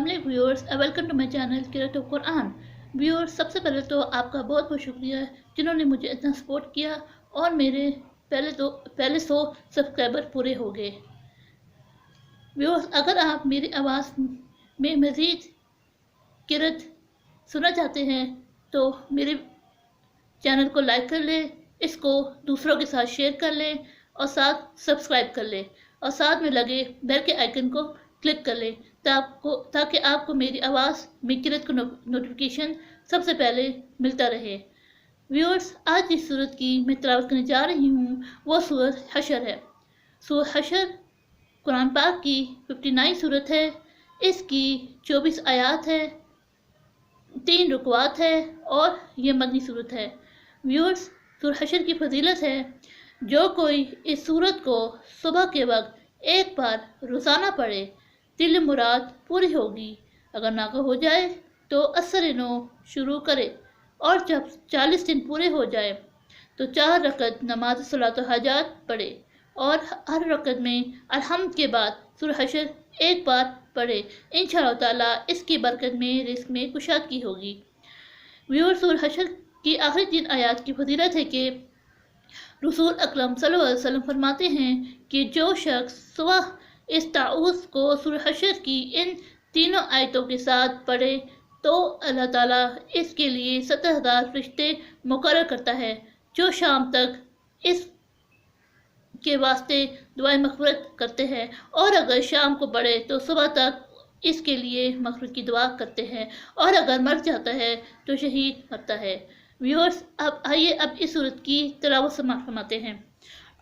अस्सलाम viewers, welcome to my channel किरत of Quran. Viewers, सबसे पहले तो आपका बहुत बहुत शुक्रिया है जिन्होंने मुझे इतना सपोर्ट किया और मेरे पहले 100 सब्सक्राइबर पूरे हो गए। व्यूअर्स, अगर आप मेरी आवाज़ में मज़ीद किरत सुनना चाहते हैं तो मेरे चैनल को लाइक कर लें, इसको दूसरों के साथ शेयर कर लें और साथ सब्सक्राइब कर लें और साथ में लगे बेल के आइकन को क्लिक कर लें ताकि आपको मेरी आवाज़ में किरत का नोटिफिकेशन सबसे पहले मिलता रहे। व्यूअर्स, आज जिस सूरत की मैं तिलावत करने जा रही हूँ वो सूरत हशर है। सूरत हशर कुरान पाक की 59 सूरत है। इसकी 24 आयात है, 3 रुकवात है और ये मदनी सूरत है। व्यूअर्स, सूरत हशर की फजीलत है, जो कोई इस सूरत को सुबह के वक्त एक बार रोज़ाना पढ़े दिल मुराद पूरी होगी। अगर नागा हो जाए तो असर नो शुरू करे और जब 40 दिन पूरे हो जाए तो 4 रकत नमाज सलात हाजात पढ़े और हर रकत में अलहम्द के बाद सूरह हशर एक बार पढ़े। इंशाअल्लाह ताला इसकी बरकत में रिस्क में कुशादगी होगी। व्यूअर्स, सूरह हशर की आखिरी 3 आयात की फजीलत है कि रसूल अकरम सल्लल्लाहु अलैहि वसल्लम फरमाते हैं कि जो शख्स सुबह इस ताउज़ को सूरह हशर की इन तीनों आयतों के साथ पढ़े तो अल्लाह ताला इसके लिए 70,000 फरिश्ते मुकर्रर करता है जो शाम तक इस के वास्ते दुआएं मग़फ़िरत करते हैं, और अगर शाम को पढ़े तो सुबह तक इसके लिए मग़फ़िरत की दुआ करते हैं, और अगर मर जाता है तो शहीद मरता है। व्यूअर्स, अब आइए अब इस सूरत की तिलावत फरमाते हैं।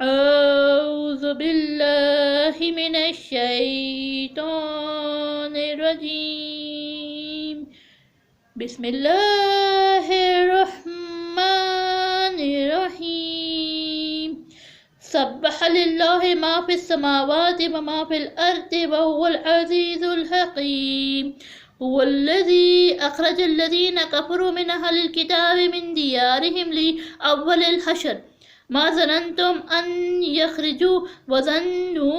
औज़ु बिल्लाहि मिनश शैतानिर रजीम। बिस्मिल्लाहिर रहमानिर रहीम। सब्बह लिल्लाहि मा फिस समावाति व मा फिल अर्दि व हुवल अज़ीज़ुल हकीम। हुवल्लज़ी अख़रजल लज़ीना कफ़रू मिन अहलिल किताबि मिन दियारिहिम लिअव्वलिल हशर मा ज़ननतुम अन यख़्रुजू व ज़न्नू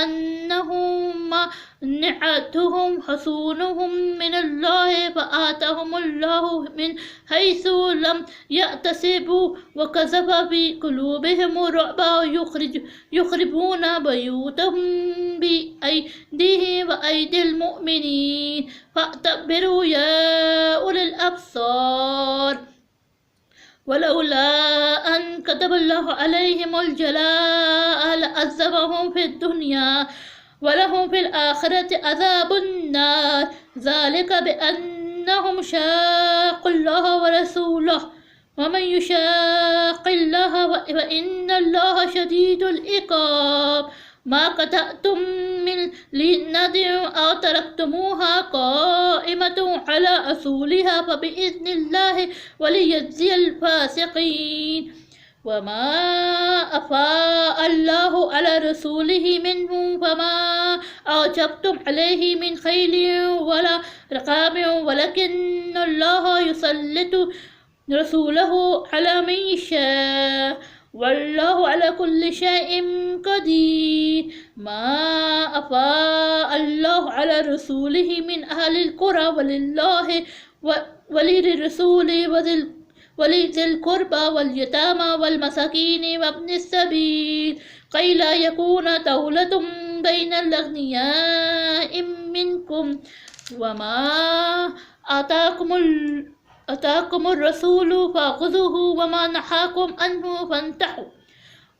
अन्नहुम मानिअतहुम हसूनुहुम मिनल्लाहि फ़आताहुमुल्लाहु मिन हैसु लम यहतसिबू व क़ज़फ़ फ़ी क़ुलूबिहिमुर रुअब युख़रिबूना बयूतहुम बिअयदीहिम व अयदिल मुअमिनीन फ़अतबिरू या उलिल अब्सार। वलौला अन कतबल्लाहु अलैहिमुल जलाअ लअज़्ज़बहुम फ़िद दुनिया वलहुम फ़िल आख़िरति अज़ाबुन नार। ज़ालिका बिअन्नहुम शाक़ुल्लाह व रसूलहु वमन युशाक़िल्लाह व इन्नल्लाह शदीदुल इक़ाब। मा क़तअतुम मिन लिनदिन औ तरक्तमुहा क़ाइमतन अला असूलिहा फ़बिइज़्निल्लाहि वलियज़्ज़ियल फ़ासिक़ीन। वमा अफ़ाअल्लाहु अला रसूलिहि मिन्हुम फमा औजबतुम अलैहि मिन खैलिन वला रक़ाबिन वलकिन्नल्लाह युसल्लितु रसूलहु अला मन यशा वल्लाहु अला कुल्लि शैइन क़दीर। मा अफ़ाअल्लाहु अला रसूलिहि मिन अहलिल क़ुरा वलिल्लाहि वलिर्रसूलि वलिज़िल क़ुरबा वल यतामा वल मसाकीन वब्निस सबील कई ला यकूना दौलतुम बैनल अग़नियाइ मिनकुम। वमा आताकुमुर रसूलु फ़ख़ुज़ूहु वमा नहाकुम अन्हु फ़ंतहू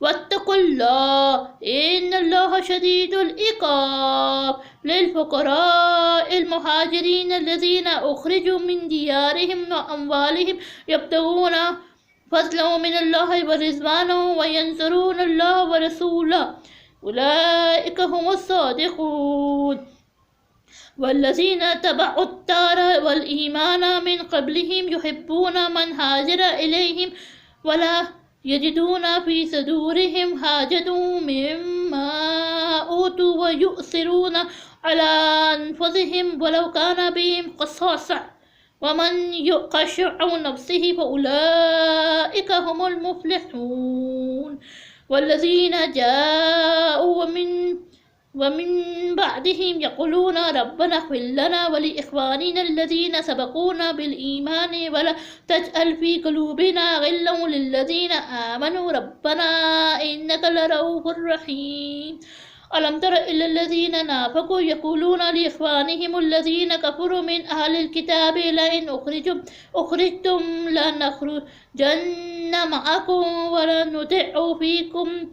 वत्तक़ुल्लाह इन्नल्लाह शदीदुल इक़ाब। लिलफ़ुक़राइल मुहाजिरीन लज़ीना उख़रिजू मिन दियारिहिम व अम्वालिहिम यब्तग़ूना फ़ज़लन मिनल्लाहि व रिज़वानन व यंसुरूनल्लाह व रसूलहु उलाइका हुमुस सादिक़ून। वल्लज़ीना तबअुद दार वल ईमान मिन क़ब्लिहिम युहिब्बूना मन हाजर इलैहिम वला यजिदूना फ़ी सदूरिहिम हाजतन मिम्मा ऊतू व युसिरूना अला अनफुसिहिम वलौ काना बिहिम ख़सासा वमन युक़ शुह्ह नफ्सिहि फ़उलाइका हुमुल मुफ़्लिहून। वल्लज़ीना जाऊ मिन ومن بعدهم يقولون ربنا اغفر لنا ولإخواننا الذين سبقونا بالإيمان ولا تجعل في قلوبنا غلا للذين آمنوا ربنا إنك لرؤوف رحيم. ألم تر إلى الذين نافقوا يقولون لإخوانهم الذين كفروا من أهل الكتاب لئن أخرجتم لنخرجن معكم ولا نطيع فيكم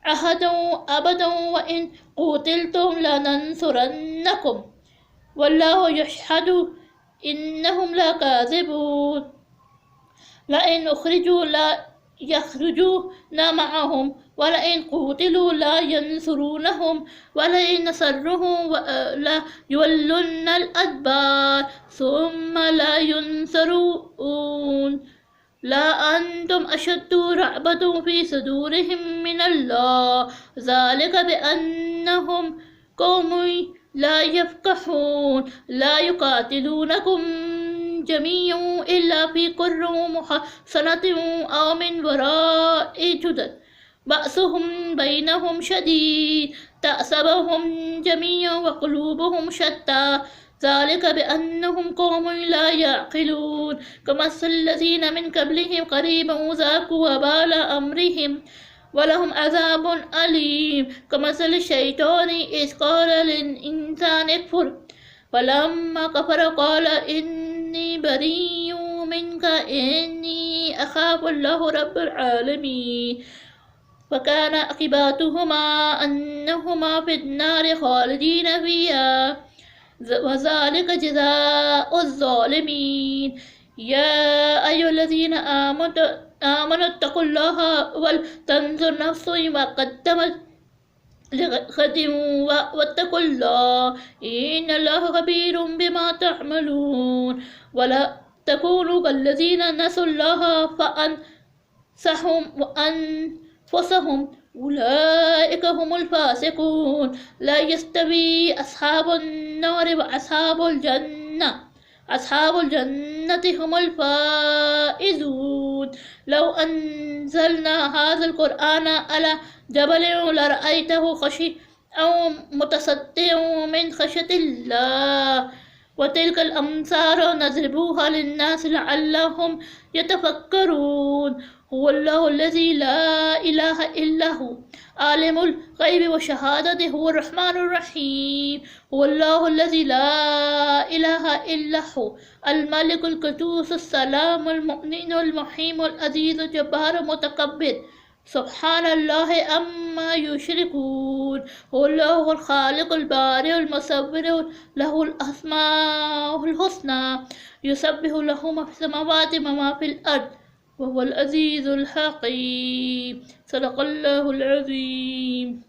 أحدا أبدا وإن قتلتم لننصرنكم والله يشهد إنهم لكاذبون. لئن أخرجوا لا يخرجون معهم ولئن قتلوا لا ينصرونهم ولئن نصروهم لا يولون الأدبار ثم لا ينصرون. لا أنتم أشد رعبة في صدورهم من الله ذلك بأنهم قوم لا يفقهون. لا يقاتلونكم جميعا إلا في قرى محصنة أو من وراء جدر بأسهم بينهم شديد تحسبهم جميعا وقلوبهم شتى ذلك بأنهم قوم لا يعقلون. كمثل الذين من قبلهم قريبا ذاقوا وبال أمرهم ولهم عذاب أليم. كمثل الشيطان إذ قال للإنسان اكفر فلما كفر قال إني بريء منك إني أخاف الله رب العالمين. فكان عاقبتهما أنهما في النار خالدين فيها وذلك جزاء الظالمين. يا أيها الذين آمنوا اتقوا الله ولتنظر نفس ما قدمت لغد واتقوا الله إن الله خبير بما تعملون. ولا تكونوا كالذين نسوا الله فأنساهم وأنفسهم أولئك هم الفاسقون. لا يستوي أصحاب النار وأصحاب الجنة أصحاب الجنة هم الفائزون. لو أنزلنا هذا القرآن على جبل لرأيته خشعا أو متصدعا من خشية الله. وتلك الأمثال نضربها للناس لعلهم يتفكرون. هو الله الذي لا إله إلا هو عالم الغيب والشهادة هو الرحمن الرحيم. هو الله الذي لا إله إلا هو الملك القدوس السلام المؤمن المحيم العزيز الجبار المتكبر سبحان الله عما يشركون. هو الله الخالق البارئ المصور له الأسماء الحسنى يسبح له ما في السماوات وما في الأرض وهو العزيز الحكيم. صدق الله العظيم.